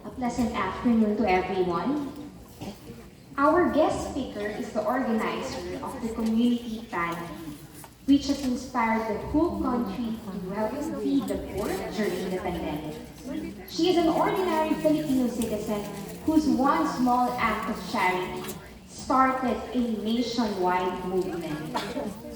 A pleasant afternoon to everyone. Our guest speaker is the organizer of the Community Pantry, which has inspired the whole country to help feed the poor during the pandemic. She is an ordinary Filipino citizen whose one small act of charity started a nationwide movement.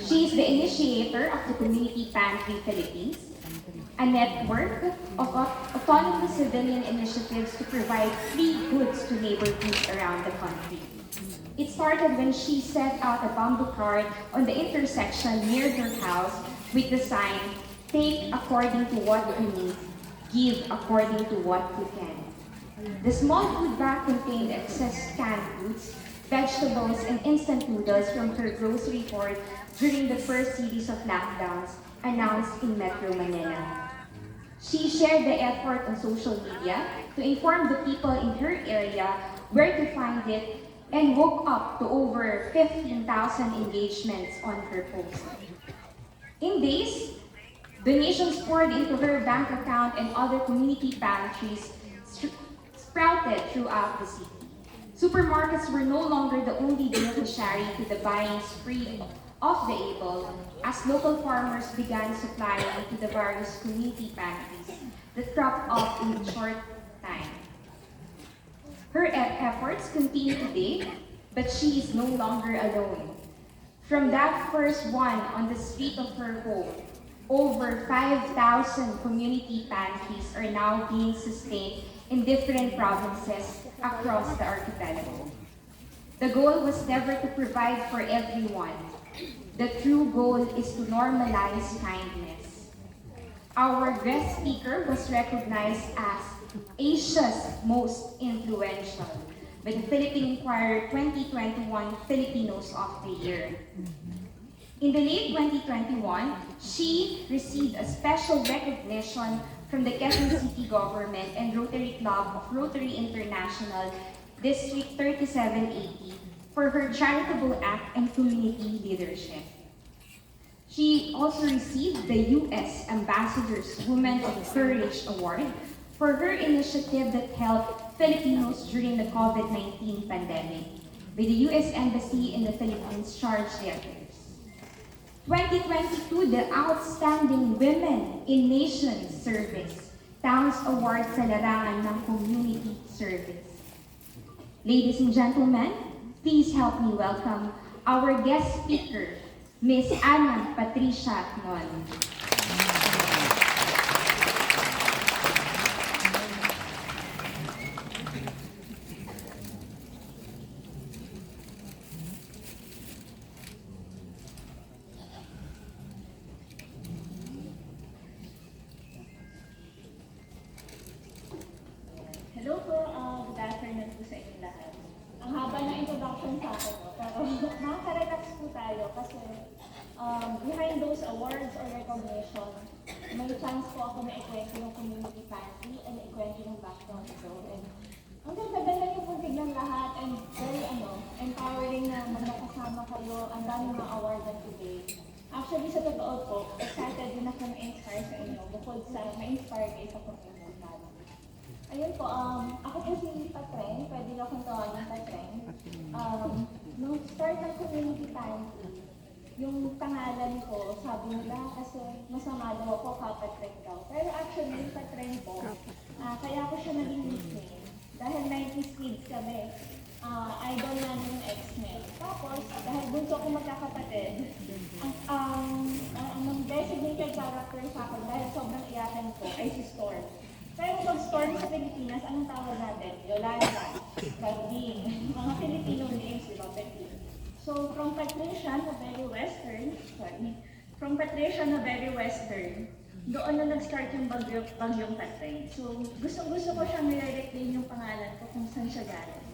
She is the initiator of the Community Pantry Philippines, a network of autonomous civilian initiatives to provide free goods to neighborhoods around the country. It started when she set out a bamboo cart on the intersection near her house with the sign, "Take according to what you need, give according to what you can." The small food bag contained excess canned goods, vegetables, and instant noodles from her grocery hoard during the first series of lockdowns announced in Metro Manila. She shared the effort on social media to inform the people in her area where to find it and woke up to over 15,000 engagements on her post. In days, donations poured into her bank account and other community pantries sprouted throughout the city. Supermarkets were no longer the only beneficiary to the buying spree of the able, as local farmers began supplying to the various community pantries that cropped up in a short time. Her efforts continue today, but she is no longer alone. From that first one on the street of her home, over 5,000 community pantries are now being sustained in different provinces across the archipelago. The goal was never to provide for everyone. The true goal is to normalize kindness. Our guest speaker was recognized as Asia's most influential by the Philippine Inquirer 2021 Filipinos of the Year. In the late 2021, she received a special recognition from the Quezon City government and Rotary Club of Rotary International District 3780 for her charitable act and community leadership. She also received the U.S. Ambassador's Women of Courage Award for her initiative that helped Filipinos during the COVID-19 pandemic, with the U.S. Embassy in the Philippines charged the affairs. 2022, the Outstanding Women in Nations Service, Towns Award sa larangan ng Community Service. Ladies and gentlemen, please help me welcome our guest speaker, Ms. Ana Patricia Non. Hello po, good afternoon po sa inyong lahat. Ang haba ng introduction sa akin po, pero makaka-relax po tayo kasi behind those awards or recognition, may chance po ako na ikwento ng community pantry and ikwento ng background ko. And ang ganda-ganda niyo po tignan lahat and very empowering na magkakasama kayo. Ang daming mga awardan today. Actually, sa totoo po, excited din ako na-inspire sa inyo bukod sa ma-inspire kayo sa community pantry. Ayun po, ako po si Patreng, pwede na akong tawagin Patreng. Nung start ng community pantry, yung pangalan ko, sabi nila kasi masama daw ako, Patreng daw. Pero actually, Patreng po, kaya ko siya naging nickname. Dahil 90s kids kami, idol namin yung X-Men. Tapos, dahil bunso ko magkakapatid, ang designated character sa akin, dahil sobrang iyakan ko, ay si Storm. Pero pag Storm sa Pilipinas, anong tawag natin? Yolanda, Barding, mga Filipino names, di ba? So, from Patricia na very western, doon na nag-start yung bagyong Patreng. So, gusto ko siyang nire-reclaim yung pangalan ko kung saan siya galing.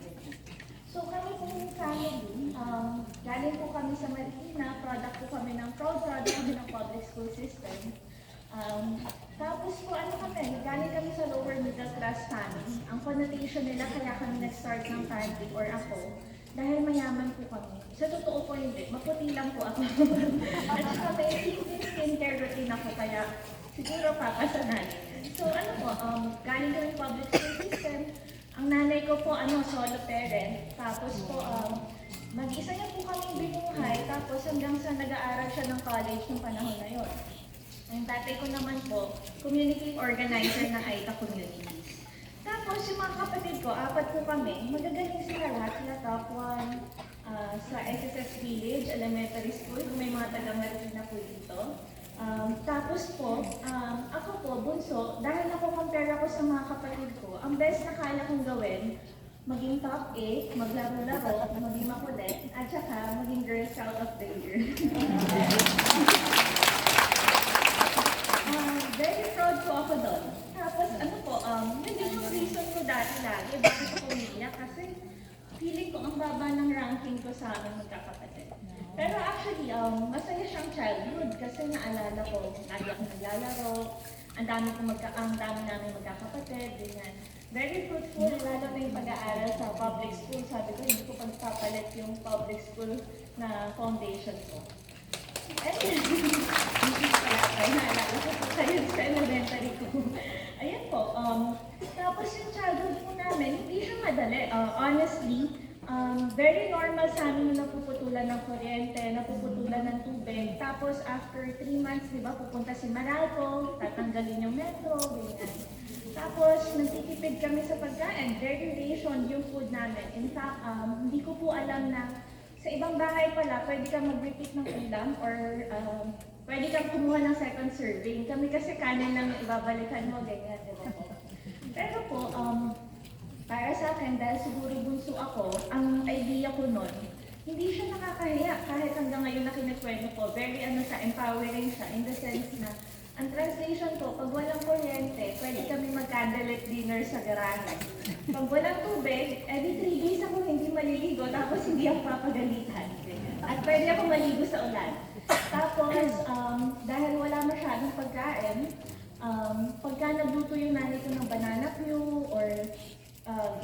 So, kami po yung family, galing po kami sa Marikina, product po kami ng public school system. Tapos po, galing kami sa lower middle class family. Ang connotation nila kaya kami nag-start ng family or ako, dahil mayaman po kami. Sa totoo po hindi, maputi lang po ako. At saka may simple skincare routine ako, kaya siguro papasananin. So galing kami public school system, po solo parent. Tapos po, mag-isa niya po kami binuhay. Tapos hanggang sa nag-aaral siya ng college ng panahon na yun. Ang tatay ko naman po, community organizer ng Aita Communities. Tapos yung mga kapatid ko, 4 po kami, magagaling sila lahat, sila top 1 sa SSS Village Elementary School, may mga taga-Marina po dito. Tapos po, ako po, bunso, dahil compare ako sa mga kapatid ko, ang best na kaya kong gawin, maging top 8, maglaro-laro, maging makulit, at saka maging Girl Scout of the Year. Very proud po ako doon. Tapos yun din yung reason ko dati lagi, bakit ako umiiyak, kasi feeling ko ang baba ng ranking ko sa aming magkakapatid. Pero actually, masaya siyang childhood kasi naalala ko, lagi akong naglalaro, ang dami namin magkakapatid, ganyan. Very fruitful, lalo na yung pag-aaral sa public school. Sabi ko, hindi ko pagpapalit yung public school na foundation ko. Hindi pala kayo, naalala ko po kayo sa elementary ko. Ayan po, tapos yung childhood po namin, hindi siya madali. Honestly, very normal sa amin yung napuputulan ng kuryente, napuputulan ng tubig. Tapos after 3 months, di ba, pupunta si Meralco, tatanggalin yung metro, ganyan. Tapos nagtitipid kami sa pagkain, very ration yung food namin. In fact, hindi ko po alam na sa ibang bahay pala, pwede kang mag-repeat ng ulam or pwede kang kumuha ng second serving. Kami kasi kanin lang ibabalikan mo, ganyan, di ba po? Pero po, para sa akin, dahil siguro bunso ako, ang idea ko nun, hindi siya nakakahiya kahit hanggang ngayon na kinikwento ko. Very empowering siya in the sense na ang translation ko, pag walang kuryente, pwede kami mag-candlelit dinner sa garahe. Pag walang tubig, every 3 days ako hindi maliligo, tapos hindi ako papagalitan. At pwede ako maligo sa ulan. Tapos, dahil wala masyadong pagkain, pagka nagluto yung nanay ko ng banana Q or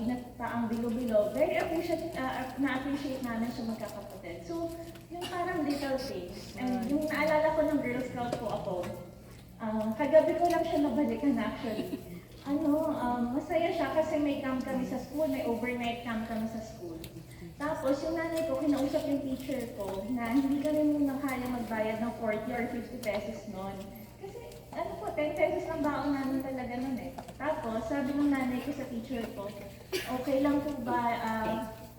ginataang bilo-bilo, very na-appreciate namin siya magkakapatid. So, yung parang little things. And yung naalala ko ng Girl Scout po ako, kagabi ko lang siya nabalikan actually. Masaya siya kasi may camp kami sa school, may overnight camp kami sa school. Tapos yung nanay ko, kinausap yung teacher ko na hindi kami muna kaya magbayad ng 40 or 50 pesos noon. Kasi 10 pesos ang baon namin talaga noon eh. Tapos sabi ng nanay ko sa teacher ko, okay lang po ba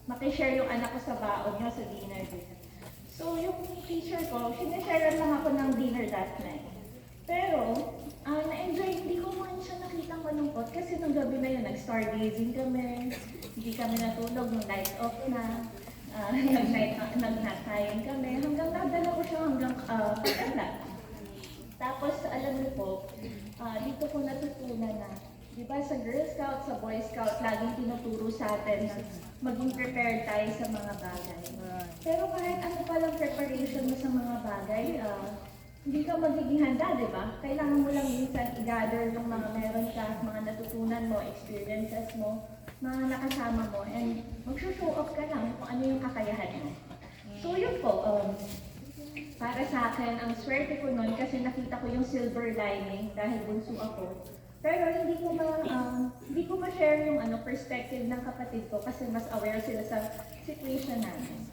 makishare yung anak ko sa baon niya sa dinner din. So yung teacher ko, sinishare lang ako ng dinner that night. Pero, na-enjoy, hindi ko man siya nakitang malungkot kasi nung gabi na yun, nag-stargazing kami, hindi kami natulog, nung lights off na, nag-natayin kami, hanggang nadala ko siya hanggang pagkanda. Tapos, alam niyo po, dito ko natutunan na, di ba sa Girl Scout, sa Boy Scout, laging tinuturo sa atin na maging prepared tayo sa mga bagay. Pero kahit ano palang preparation mo sa mga bagay, hindi ka magiging handa, di ba? Kailangan mo lang minsan i-gather yung mga meron ka, mga natutunan mo, experiences mo, mga nakasama mo, and mag-show off ka lang kung ano yung kakayahan mo. So yun po, para sa akin, ang swerte ko nun kasi nakita ko yung silver lining dahil bunso ako. Pero hindi ko ma-share yung perspective ng kapatid ko kasi mas aware sila sa situation namin.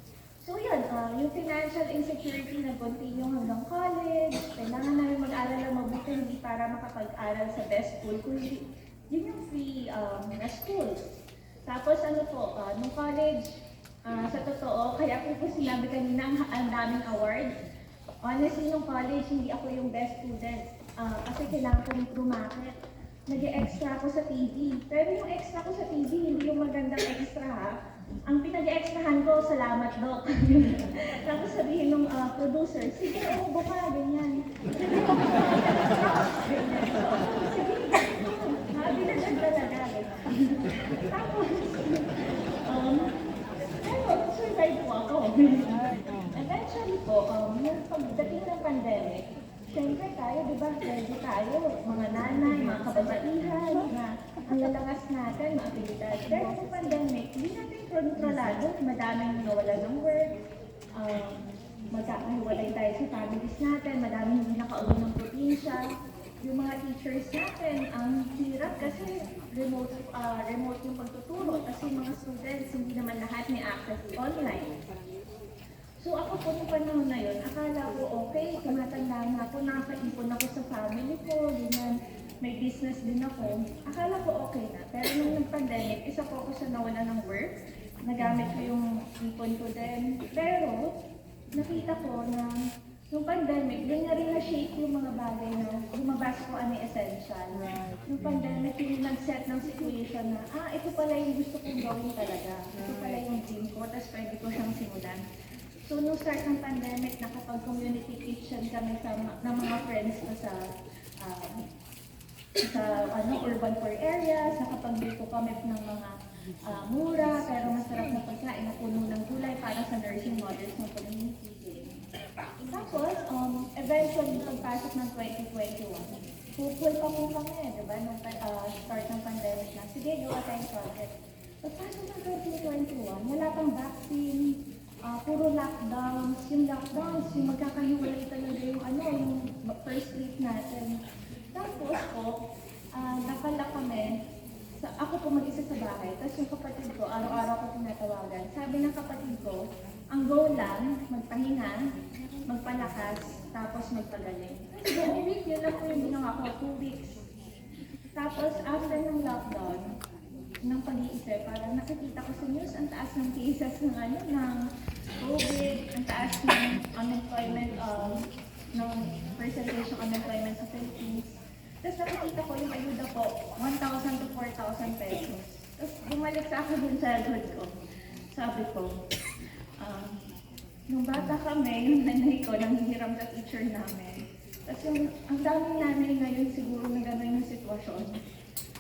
So yun, yung financial insecurity nag-continue hanggang college, kailangan namin mag-aral ng mabuti, hindi para makapag-aral sa best school, kundi yun yung free na school. Tapos nung college, sa totoo, kaya ko sinabi kanina ang daming award. Honestly, nung college, hindi ako yung best student kasi kailangan ko rumakit. Nag-extra ako sa TV. Pero yung extra ko sa TV, hindi yung magandang extra ha. Ang pinag-extrahan ko, salamat Doc. Tapos sabihin ng producer, sige, umubo ka, ganyan. Binagyan talaga. Tapos, survive po ako. Eventually po, yung pagdating ng pandemic, siyempre tayo, di ba, ready tayo, mga nanay, mga kababaihan, na ang lalakas natin, mga abilidad. Pero sa pandemic, hindi natin kontrolado, madaming nawala ng work, magkakahiwalay tayo sa families natin, madaming hindi nakauwi ng probinsya. yung mga teachers natin, ang hirap kasi remote yung pagtuturo kasi yung mga students, hindi naman lahat may access online. So ako po nung panahon na yun, akala ko okay, tumatanda na ako, nakakaipon ako sa family ko, ganyan, may business din ako. Akala ko okay na. Pero nung nag-pandemic, isa po ako sa nawala ng work, nagamit ko yung ipon ko din. Pero nakita ko na nung pandemic, doon na rin na-shape yung mga bagay na lumabas ko ano yung essential. Nung pandemic, yung nag-set ng situation na, ito pala yung gusto kong gawin talaga. Ito pala yung dream ko, tapos pwede ko siyang simulan. So, nung start ng pandemic, nakapag-community kitchen kami ng mga friends ko sa urban core areas, nakapag-luto kami ng mga mura pero masarap na pagkain na puno ng gulay para sa nursing mothers ng community. Tapos, eventually, pagpasok ng 2021, hopeful pa po kami, di ba, nung start ng pandemic na, sige, gawa tayong project. Pagpasok ng 2021, wala pang vaccine, puro lockdowns, yung magkakahiwalay talaga yung first week natin. Tapos po, nakala kami, ako po mag-isa sa bahay, tapos yung kapatid ko, araw-araw ko tinatawagan. Sabi ng kapatid ko, ang goal lang, magpahinga, magpalakas, tapos magpagaling. So, 1 week, yun lang po yung ginawa ko, 2 weeks. Tapos, after ng lockdown, ng pag-iisip, parang nakikita ko sa news, ang taas ng cases ng COVID, ang taas ng unemployment, ng percentage ng unemployment sa Philippines. Tapos nakikita ko yung ayuda po, 1,000 to 4,000 pesos. Tapos bumalik sa akin yung childhood ko. Sabi ko, nung bata kami, yung nanay ko, nanghihiram sa teacher namin. Tapos ang daming nanay ngayon siguro na gano'n yung sitwasyon.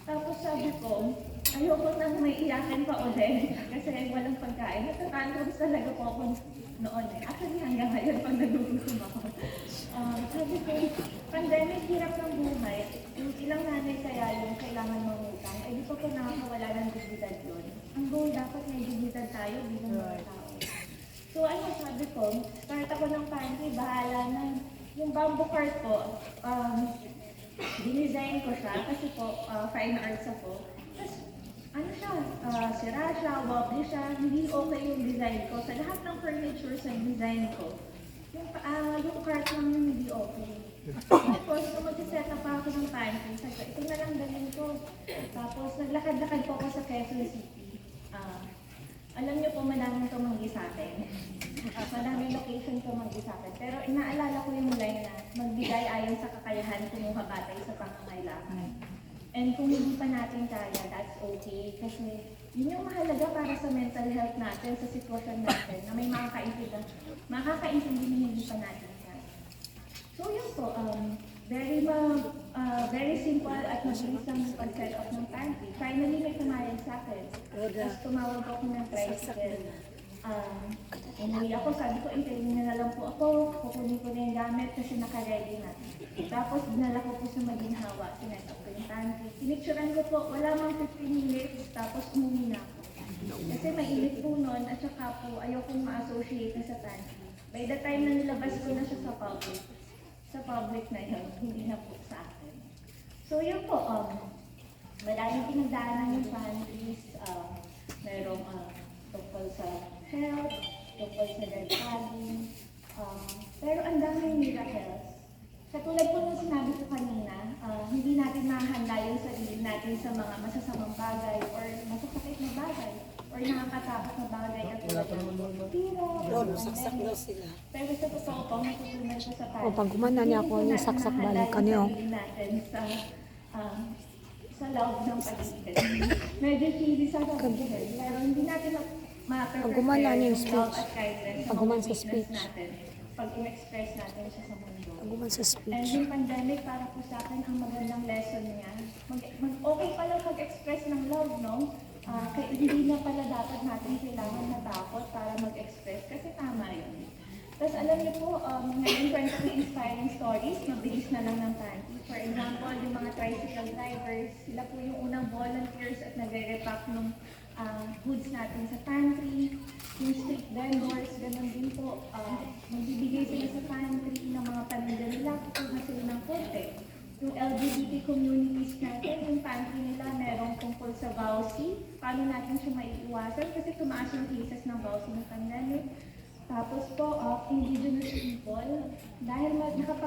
Tapos sabi ko, ayoko nang may iyakin pa ulit kasi walang pagkain. Natatantrums talaga po ako noon eh. Actually hanggang ngayon pag nagugutom ako. Sabi ko, pandemic, hirap ng buhay. Yung ilang nanay kaya yung kailangan mangutang, eh di pa po nakakawala ng dignidad yun. Ang goal dapat may dignidad tayo bilang mga tao. So sabi ko, start ako ng pantry, bahala na. Yung bamboo cart ko, dinesign ko siya kasi po fine arts ako. Tapos sira siya, wobbly siya, hindi okay yung design ko. Sa lahat ng furniture sa design ko, yung cart lang yung hindi okay. Tapos, kung mag-set up ako ng pantry, sabi ko, ito na lang dalhin ko. Tapos, naglakad-lakad po ako sa Quezon City. Alam niyo po, madaming tumanggi sa atin. Madaming location tumanggi sa atin. Pero inaalala ko yung line na magbigay ayon sa kakayahan, kumuha batay sa pangangailangan. And kung hindi pa natin kaya, that's okay. Kasi yun yung mahalaga para sa mental health natin, sa sitwasyon natin, na may makakaintindi na hindi pa natin kaya. So yun po, very simple at mabilis ang pag-set up ng pantry. Finally, may kumayag sa akin. Tapos tumawag ako ng tricycle. Umuwi ako, sabi ko, intayin na lang po ako, kukunin ko na yung gamit kasi naka-ready na. Tapos dinala ko po sa Maginhawa, sinet up ko yung pantry. Pinicturean ko po, wala mang 15 minutes, tapos umuwi na ako. Kasi mainit po nun, at saka po ayokong ma-associate na sa pantry. By the time na nilabas ko na siya sa public na yun, hindi na po sa akin. So yun po, maraming pinagdaanan yung pantries, merong tungkol sa health, tungkol sa dead body, pero ang daming miracles. Katulad po nung sinabi ko kanina, hindi natin mahanda yung sarili natin sa mga masasamang bagay or masasakit na bagay or nakakatakot na bagay at tulad ng tira, saksak daw sila. pero sa totoo po, natutunan siya sa O, pag gumana niya ako, yung saksak balik kanyo. natin sa loob ng paligid. Medyo cheesy sa sabihin, pero hindi natin Pag gumana niya yung speech. Pag guman sa speech speech. natin, pag in-express natin siya sa mundo. Guman sa And speech. yung pandemic, para po sa akin, ang magandang lesson niya, okay pala mag-express ng love, no? Kaya hindi na pala dapat natin kailangan natakot para mag-express, kasi tama yun. Tapos alam niyo po, ngayon kwento ko yung inspiring stories, mabilis na lang ng pantry. For example, yung mga tricycle drivers, sila po yung unang volunteers at nagre-repack ng goods natin sa pantry. Yung street vendors, ganun din po. Magbibigay sila sa pantry ng mga paninda nila, kukuha sila ng kote. yung LGBT communities natin, yung pantry nila merong tungkol sa VAUSI, paano natin siya maiiwasan kasi tumaas yung cases ng VAUSI ng pandemic. Tapos po, indigenous people, dahil nakapag